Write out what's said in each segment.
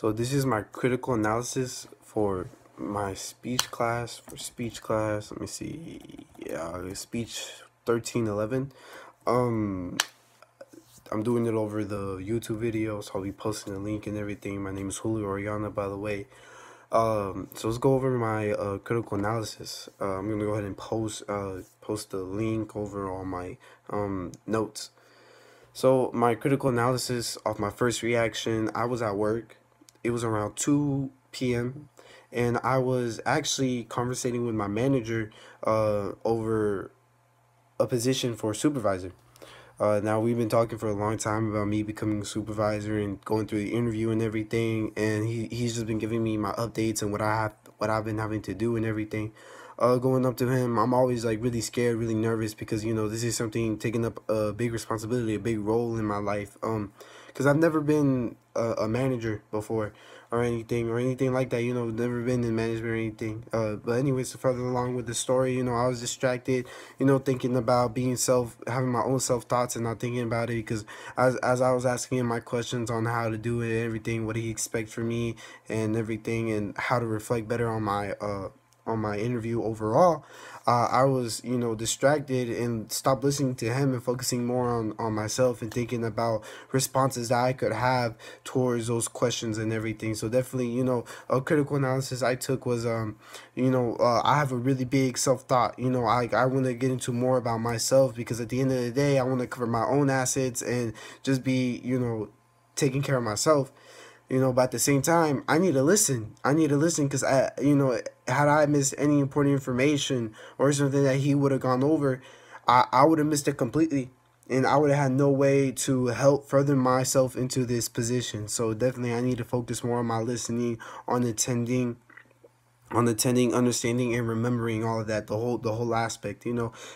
So this is my critical analysis for my speech class. Let me see. Yeah, speech 1311. Um, I'm doing it over the YouTube video, so I'll be posting the link and everything. My name is Julio Oriana, by the way. So let's go over my critical analysis. I'm gonna go ahead and post the link over all my notes. So my critical analysis of my first reaction, I was at work. It was around 2 p.m. and I was actually conversating with my manager over a position for supervisor. Now we've been talking for a long time about me becoming a supervisor and going through the interview and everything, and he's just been giving me my updates and what I've been having to do and everything. Going up to him, I'm always like really scared, really nervous because this is something taking up a big responsibility, a big role in my life. Because I've never been a manager before or anything like that. Never been in management or anything. But anyways, further along with the story, I was distracted, thinking about having my own self thoughts and not thinking about it because as I was asking him my questions on how to do it and everything, what he expects from me and everything, and how to reflect better on my interview overall, I was, distracted and stopped listening to him and focusing more on myself and thinking about responses that I could have towards those questions and everything. So definitely, a critical analysis I took was, I have a really big self-thought. I want to get into more about myself because at the end of the day, I want to cover my own assets and just be, taking care of myself. But at the same time, I need to listen. Because had I missed any important information or something that he would have gone over, I would have missed it completely. And I would have had no way to help further myself into this position. So definitely I need to focus more on my listening, on attending, understanding, and remembering all of that, the whole aspect,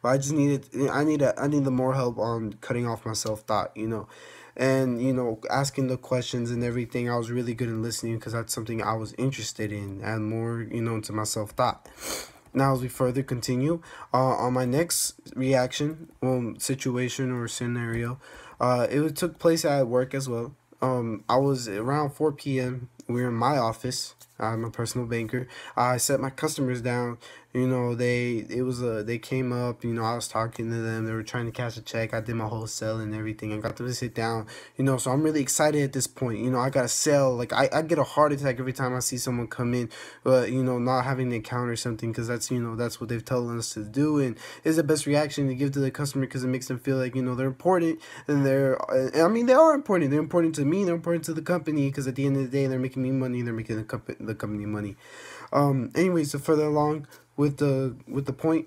But I just I need the more help on cutting off my self-thought, and asking the questions and everything. I was really good in listening because that's something I was interested in, and more, into my self-thought. Now, as we further continue, on my next reaction, situation or scenario, it took place at work as well. I was around 4 p.m. We were in my office. I'm a personal banker. I set my customers down. They came up. I was talking to them. They were trying to cash a check. I did my wholesale and everything. I got them to sit down. So I'm really excited at this point. I got to sell. Like I get a heart attack every time I see someone come in, but not having an account or something, because that's what they've told us to do, and it's the best reaction to give to the customer because it makes them feel like they're important, and they are important. They're important to me. They're important to the company because at the end of the day, they're making me money. They're making the company money. Anyway, so further along with the point.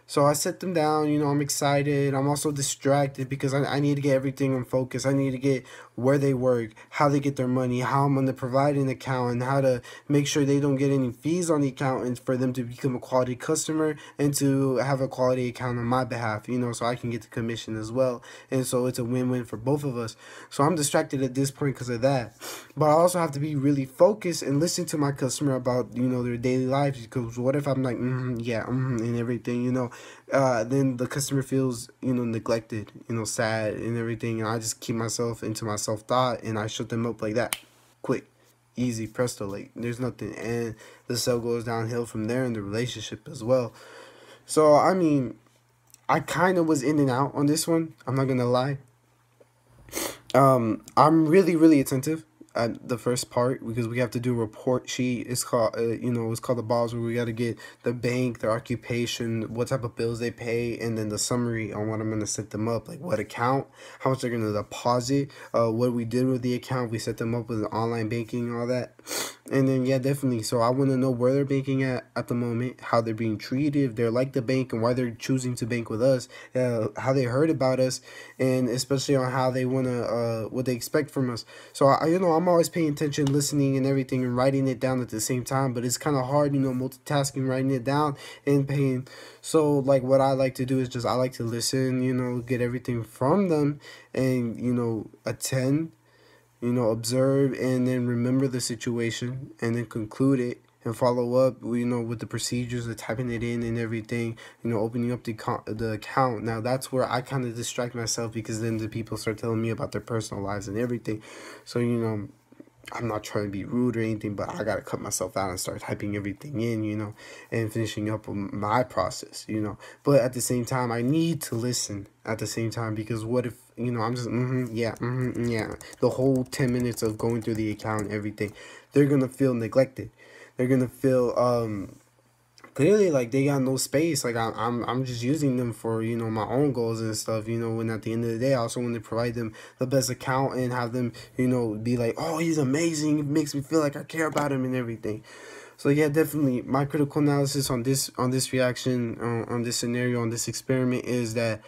So I set them down, I'm excited. I'm also distracted because I need to get everything in focus. I need to get where they work, how they get their money, how I'm going to provide an account, and how to make sure they don't get any fees on the account, and for them to become a quality customer and to have a quality account on my behalf, so I can get the commission as well. And so it's a win-win for both of us. So I'm distracted at this point because of that. But I also have to be really focused and listen to my customer about, their daily lives, because what if I'm like, and everything, then the customer feels, neglected, sad and everything, and I just keep myself into my self-thought, and I shut them up like that, quick, easy, presto, like there's nothing, and the sale goes downhill from there in the relationship as well. So, I mean, I kind of was in and out on this one, I'm not gonna lie. I'm really, really attentive at the first part because we have to do a report sheet. It's called, it's called the BOBS, where we got to get the bank, their occupation, what type of bills they pay, and then the summary on what I'm going to set them up, like what account, how much they're going to deposit, what we did with the account. We set them up with online banking and all that. And then, yeah, definitely. So I want to know where they're banking at the moment, how they're being treated, if they're like the bank, and why they're choosing to bank with us, how they heard about us, and especially on how they want to, what they expect from us. So, I'm always paying attention, listening and everything, and writing it down at the same time. But it's kind of hard, multitasking, writing it down and paying. So, like, what I like to do is just I like to listen, get everything from them, and, attend, observe, and then remember the situation, and then conclude it and follow up, with the procedures of typing it in and everything, opening up the account. Now, that's where I kind of distract myself because then the people start telling me about their personal lives and everything. So, I'm not trying to be rude or anything, but I gotta cut myself out and start typing everything in, and finishing up on my process, But at the same time, I need to listen at the same time, because what if, I'm just, yeah, the whole 10 minutes of going through the account and everything, they're gonna feel neglected. They're gonna feel, clearly like they got no space. Like I'm just using them for my own goals and stuff. When at the end of the day, I also want to provide them the best account and have them be like, oh, he's amazing. It makes me feel like I care about him and everything. So yeah, definitely my critical analysis on this reaction, on this scenario, on this experiment is that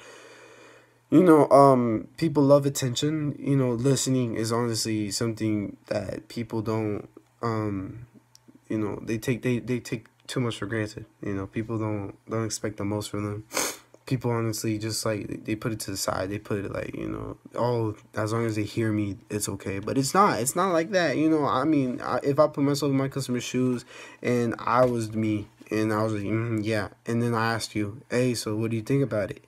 people love attention. Listening is honestly something that people don't they take too much for granted. People don't expect the most from them. People honestly just like they put it to the side. They put it like, oh, as long as they hear me, it's okay. But it's not like that. I mean, if I put myself in my customer's shoes and I was me and I was like, yeah, and then I asked you, hey, so what do you think about it?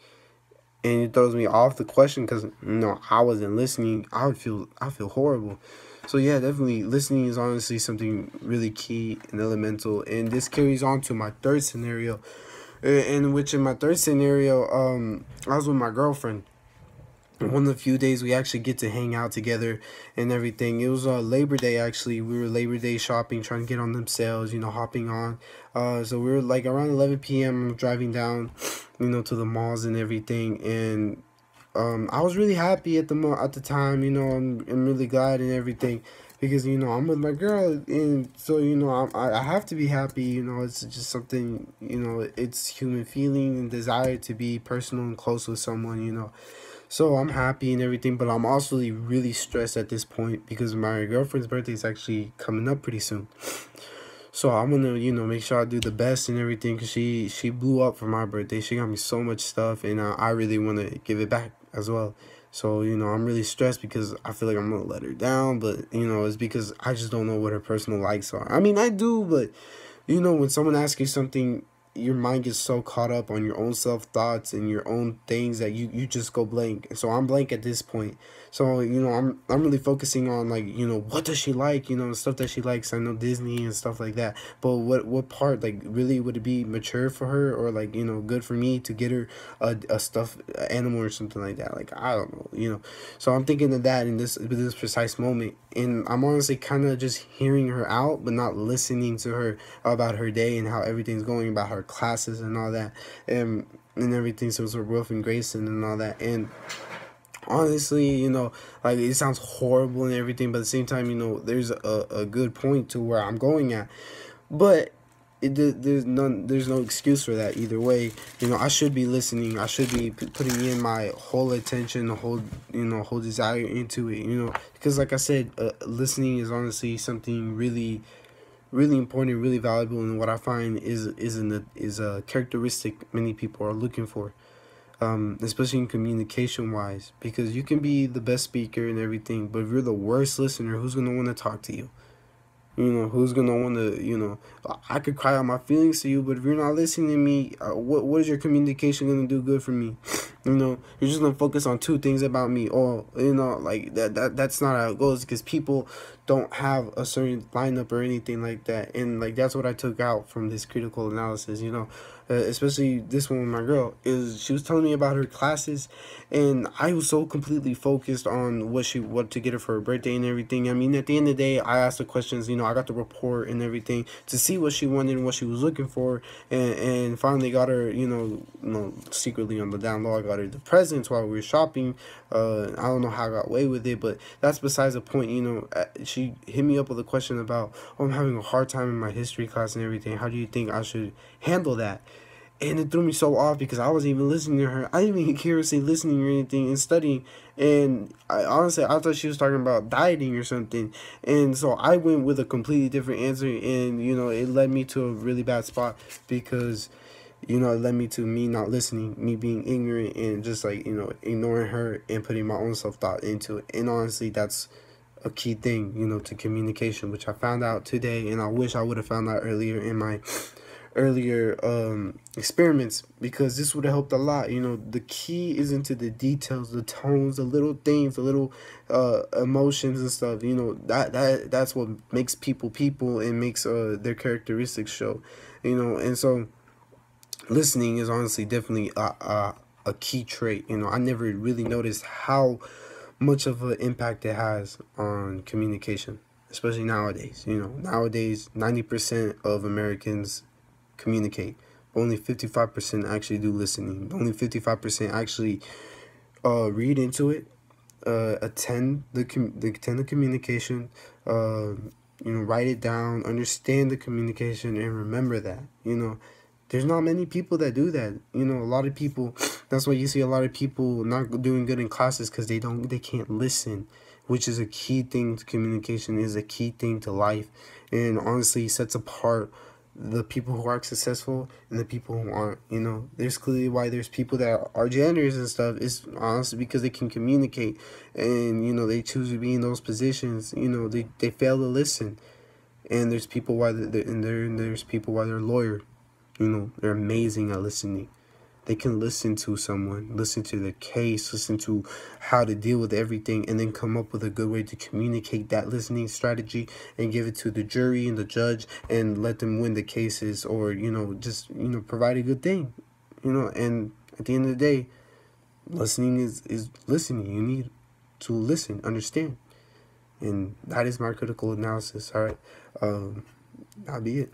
And it throws me off the question because I wasn't listening. I feel horrible. So yeah, definitely listening is honestly something really key and elemental. And this carries on to my third scenario, in my third scenario, I was with my girlfriend. One of the few days we actually get to hang out together and everything. It was Labor Day, actually. We were Labor Day shopping, trying to get on them sales, hopping on. So we were like around 11 p.m. driving down, to the malls and everything. And I was really happy at the time. I'm really glad and everything, because I'm with my girl, and so I have to be happy. It's just something. It's human feeling and desire to be personal and close with someone. So I'm happy and everything, but I'm also really stressed at this point because my girlfriend's birthday is actually coming up pretty soon. So I'm gonna, make sure I do the best and everything, because she blew up for my birthday. She got me so much stuff, and I really want to give it back as well. So, I'm really stressed because I feel like I'm gonna let her down, but, it's because I just don't know what her personal likes are. I mean, I do, but, when someone asks you something, your mind gets so caught up on your own self-thoughts and your own things that you just go blank. So I'm blank at this point. So, I'm really focusing on, like, what does she like, stuff that she likes. I know Disney and stuff like that. But what part, like, really would it be mature for her, or, like, good for me to get her a stuffed animal or something like that? Like, I don't know. So I'm thinking of that in this precise moment. And I'm honestly kind of just hearing her out, but not listening to her about her day and how everything's going, about her classes and all that, and everything. So it's Wolf and Grayson and all that. And honestly, like, it sounds horrible and everything, but at the same time, there's a good point to where I'm going at. But there's no excuse for that either way. I should be listening. I should be putting in my whole attention, the whole desire into it, because like I said, listening is honestly something really, really important, really valuable, and what I find is a characteristic many people are looking for. Especially in communication wise, because you can be the best speaker and everything, but if you're the worst listener, who's gonna want to talk to you? Who's gonna want to, I could cry out my feelings to you, but if you're not listening to me, what is your communication gonna do good for me? You're just gonna focus on two things about me. Or, like that's not how it goes, because people don't have a certain lineup or anything like that. And like, that's what I took out from this critical analysis, especially this one with my girl, is she was telling me about her classes, and I was so completely focused on what to get her for her birthday and everything. I mean, at the end of the day, I asked the questions, I got the report and everything to see what she wanted and what she was looking for, and finally got her, secretly on the down low, I got her the presents while we were shopping. I don't know how I got away with it, but that's besides the point. She hit me up with a question about, oh, I'm having a hard time in my history class and everything. How do you think I should handle that? And it threw me so off because I wasn't even listening to her. I didn't even hear her say listening or anything and studying. And I thought she was talking about dieting or something. And so I went with a completely different answer. And, it led me to a really bad spot because, it led me to me not listening, me being ignorant and just like, ignoring her and putting my own self-thought into it. And honestly, that's a key thing, to communication, which I found out today. And I wish I would have found out earlier in my earlier experiments, because this would have helped a lot. You know, the key is into the details, the tones, the little things, the little emotions and stuff. You know, that's what makes people people and makes their characteristics show. You know, and so listening is honestly definitely a key trait. You know, I never really noticed how much of an impact it has on communication, especially nowadays. You know, nowadays 90% of Americans communicate, but only 55% actually do listening. Only 55% actually read into it, attend the communication, you know, write it down, understand the communication, and remember that. You know, there's not many people that do that. You know, a lot of people. That's why you see a lot of people not doing good in classes, because they can't listen, which is a key thing to communication. Is a key thing to life, and honestly sets apart the people who are successful and the people who aren't. You know, there's clearly why there's people that are janitors and stuff. It's honestly because they can communicate, and you know they choose to be in those positions. You know, they fail to listen, and there's people why there's people why they're lawyer. You know, they're amazing at listening. They can listen to someone, listen to the case, listen to how to deal with everything, and then come up with a good way to communicate that listening strategy and give it to the jury and the judge and let them win the cases, or, you know, just, you know, provide a good thing. You know, and at the end of the day, listening is listening. You need to listen, understand. And that is my critical analysis. All right. That'll be it.